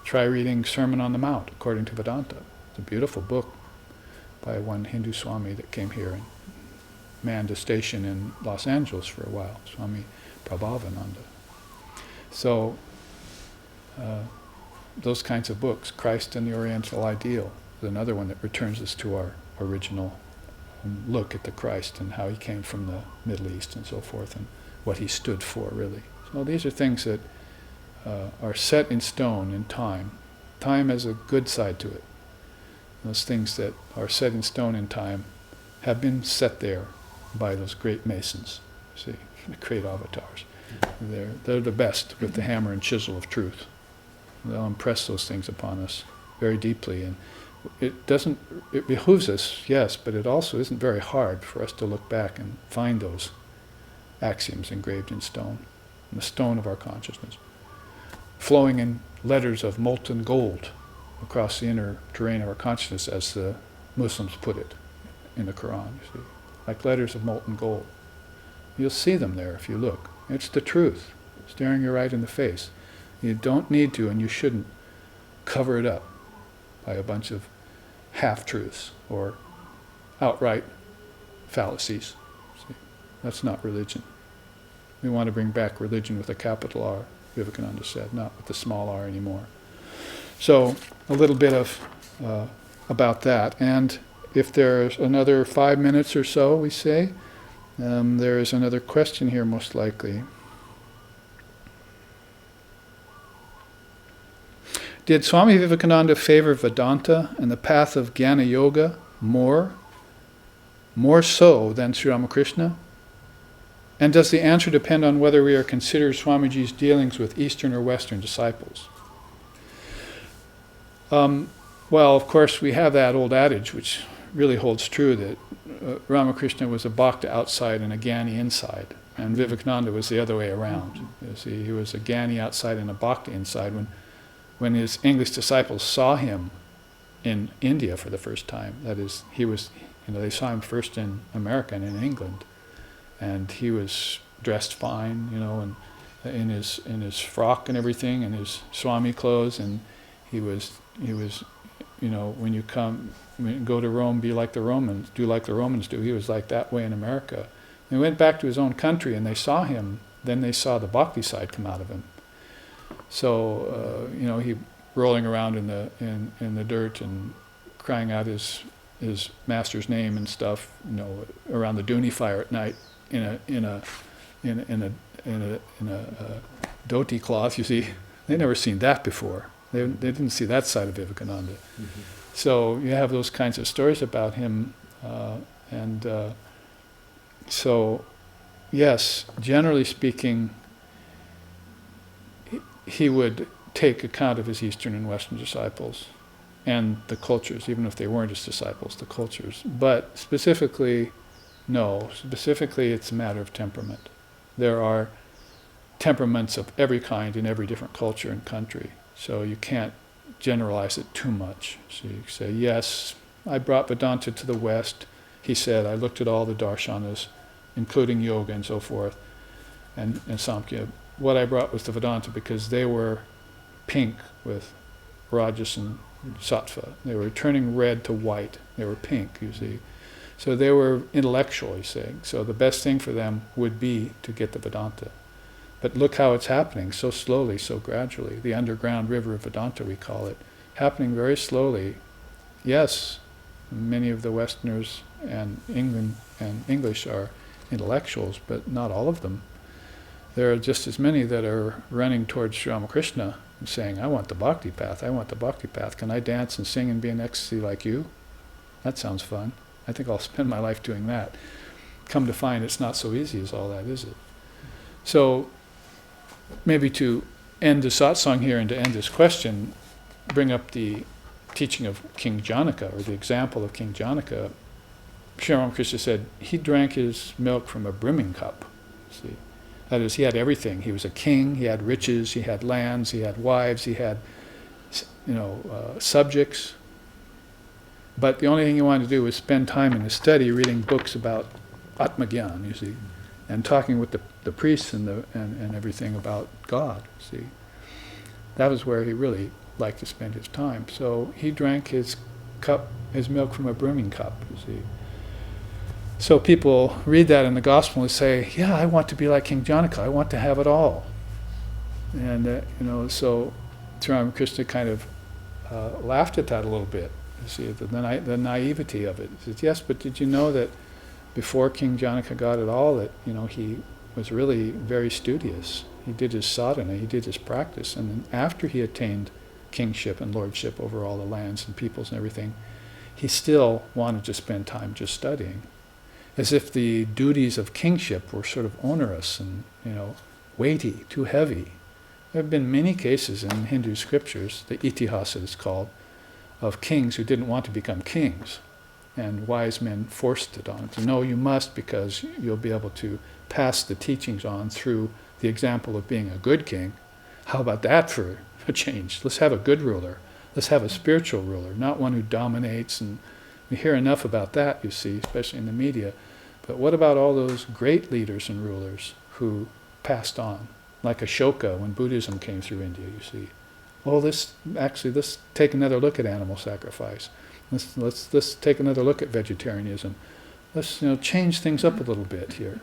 Try reading Sermon on the Mount, according to Vedanta. It's a beautiful book by one Hindu Swami that came here and manned a station in Los Angeles for a while, Swami Prabhavananda. So, those kinds of books, Christ and the Oriental Ideal, is another one that returns us to our original look at the Christ and how he came from the Middle East and so forth, and what he stood for, really. So these are things that are set in stone in time. Time has a good side to it. Those things that are set in stone in time have been set there by those great masons, see, the great avatars. They're the best with the hammer and chisel of truth. They'll impress those things upon us very deeply, and it behooves us, yes, but it also isn't very hard for us to look back and find those axioms engraved in stone, in the stone of our consciousness, flowing in letters of molten gold across the inner terrain of our consciousness, as the Muslims put it in the Quran, you see, like letters of molten gold. You'll see them there if you look. It's the truth, staring you right in the face. You don't need to, and you shouldn't, cover it up by a bunch of half-truths or outright fallacies. See? That's not religion. We want to bring back religion with a capital R, Vivekananda said, not with the small r anymore. So, a little bit of about that. And if there's another 5 minutes or so, we say, there is another question here, most likely. Did Swami Vivekananda favor Vedanta and the path of Jnana Yoga more so than Sri Ramakrishna? And does the answer depend on whether we are considering Swamiji's dealings with Eastern or Western disciples? Well, of course, we have that old adage, which really holds true, that Ramakrishna was a bhakta outside and a Jnani inside, and Vivekananda was the other way around. You see, he was a Jnani outside and a bhakta inside. When his English disciples saw him in India for the first time, that is, they saw him first in America and in England, and he was dressed fine, and in his frock and everything, and his Swami clothes, and he was, when you go to Rome, be like the Romans, do like the Romans do. He was like that way in America. He went back to his own country, and they saw him. Then they saw the bhakti side come out of him. So he rolling around in the dirt and crying out his master's name and stuff, around the Duni fire at night in a dhoti cloth. You see, they'd never seen that before. They didn't see that side of Vivekananda. Mm-hmm. So you have those kinds of stories about him, so yes, generally speaking, he would take account of his Eastern and Western disciples and the cultures, even if they weren't his disciples, the cultures. But specifically, no. Specifically, it's a matter of temperament. There are temperaments of every kind in every different culture and country. So you can't generalize it too much. So you say, yes, I brought Vedanta to the West. He said, I looked at all the darshanas, including yoga and so forth, and Samkhya. What I brought was the Vedanta because they were pink with rajas and sattva. They were turning red to white. They were pink, you see. So they were intellectual, he's saying. So the best thing for them would be to get the Vedanta. But look how it's happening, so slowly, so gradually. The underground river of Vedanta, we call it, happening very slowly. Yes, many of the Westerners and England and English are intellectuals, but not all of them. There are just as many that are running towards Sri Ramakrishna and saying, I want the bhakti path, I want the bhakti path. Can I dance and sing and be in ecstasy like you? That sounds fun. I think I'll spend my life doing that. Come to find it's not so easy as all that, is it? So maybe to end the satsang here and to end this question, bring up the teaching of King Janaka, or the example of King Janaka. Sri Ramakrishna said he drank his milk from a brimming cup. See, that is, he had everything. He was a king. He had riches. He had lands. He had wives. He had, subjects. But the only thing he wanted to do was spend time in his study, reading books about Atmagyan, you see, and talking with the priests and everything about God. See, that was where he really liked to spend his time. So he drank his milk from a brimming cup. You see. So people read that in the gospel and say, yeah, I want to be like King Janaka. I want to have it all. And, so Sri Ramakrishna kind of laughed at that a little bit. You see, the naivety of it. He says, yes, but did you know that before King Janaka got it all, that, he was really very studious. He did his sadhana, he did his practice. And then after he attained kingship and lordship over all the lands and peoples and everything, he still wanted to spend time just studying. As if the duties of kingship were sort of onerous and, weighty, too heavy. There have been many cases in Hindu scriptures, the itihasa is called, of kings who didn't want to become kings. And wise men forced it on them. No, you must, because you'll be able to pass the teachings on through the example of being a good king. How about that for a change? Let's have a good ruler. Let's have a spiritual ruler, not one who dominates. And we hear enough about that, you see, especially in the media. But what about all those great leaders and rulers who passed on, like Ashoka when Buddhism came through India, you see? Well, let's take another look at animal sacrifice. Let's take another look at vegetarianism. Let's change things up a little bit here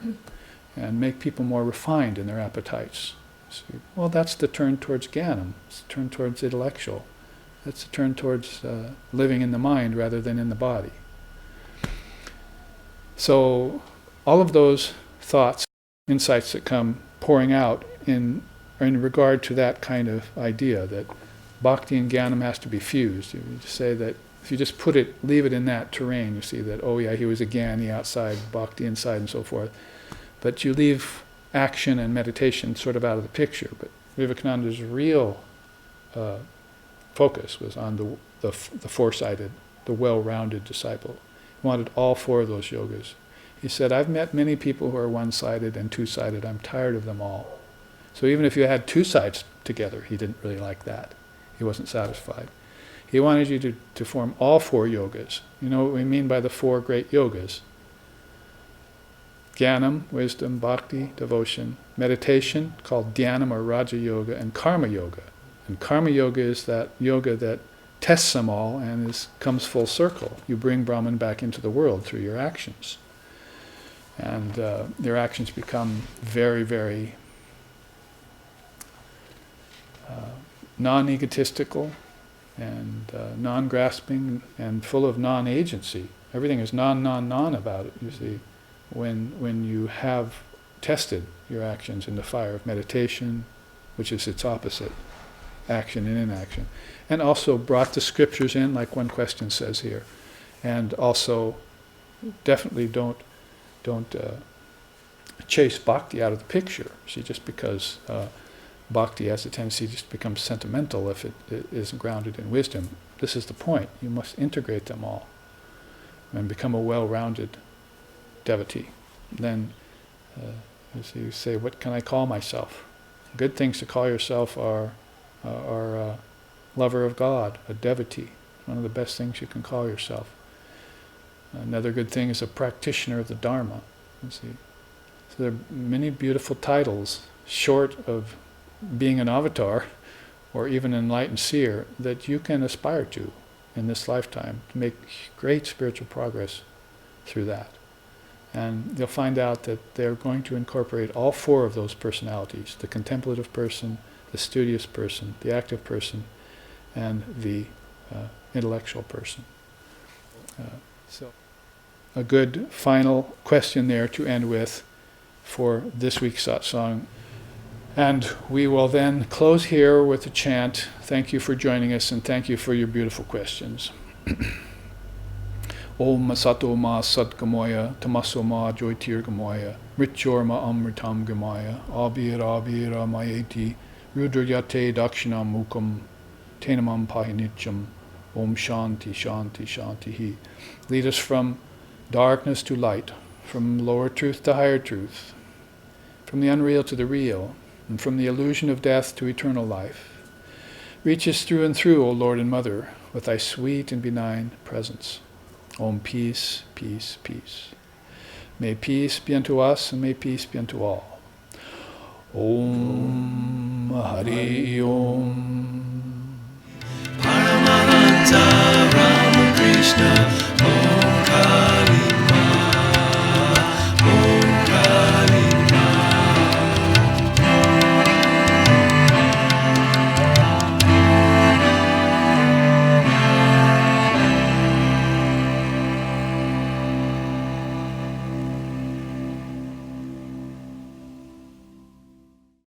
and make people more refined in their appetites. See? Well, that's the turn towards Jnana. It's the turn towards intellectual. That's the turn towards living in the mind rather than in the body. So all of those thoughts, insights that come pouring out in regard to that kind of idea, that bhakti and jnana has to be fused. You just say that if you just leave it in that terrain, you see that, oh yeah, he was a jnani outside, bhakti inside, and so forth. But you leave action and meditation sort of out of the picture. But Vivekananda's real focus was on the four-sided, the well-rounded disciple. He wanted all four of those yogas. He said, I've met many people who are one-sided and two-sided. I'm tired of them all. So even if you had two sides together, he didn't really like that. He wasn't satisfied. He wanted you to form all four yogas. You know what we mean by the four great yogas? Jnanam, wisdom, bhakti, devotion, meditation, called dhyanam or raja yoga, and karma yoga. And karma yoga is that yoga that tests them all and comes full circle. You bring Brahman back into the world through your actions. And your actions become very, very non-egotistical and non-grasping and full of non-agency. Everything is non about it, you see, when you have tested your actions in the fire of meditation, which is its opposite, action and inaction. And also brought the scriptures in, like one question says here. And also definitely don't chase bhakti out of the picture. See, just because bhakti has a tendency to just become sentimental if it isn't grounded in wisdom. This is the point. You must integrate them all and become a well-rounded devotee. Then as you say, what can I call myself? Good things to call yourself are lover of God, a devotee. One of the best things you can call yourself. Another good thing is a practitioner of the Dharma. You see. So there are many beautiful titles, short of being an avatar or even an enlightened seer, that you can aspire to in this lifetime to make great spiritual progress through that. And you'll find out that they're going to incorporate all four of those personalities: the contemplative person, the studious person, the active person, and the intellectual person. So, a good final question there to end with for this week's satsang. And we will then close here with a chant. Thank you for joining us, and thank you for your beautiful questions. Om Sato Ma Sat Gamoya, Tamaso Ma Jyotir Gamoya, Mrityorma Amritam Gamaya, Abhira Mayeti, Rudrayate Dakshina Mukam, Tenamam Pahinityam, Om Shanti Shanti Shanti Hi. Lead us from darkness to light, from lower truth to higher truth, from the unreal to the real, and from the illusion of death to eternal life. Reach us through and through, O Lord and Mother, with thy sweet and benign presence. Om, peace, peace, peace. May peace be unto us, and may peace be unto all. Om Hari Om.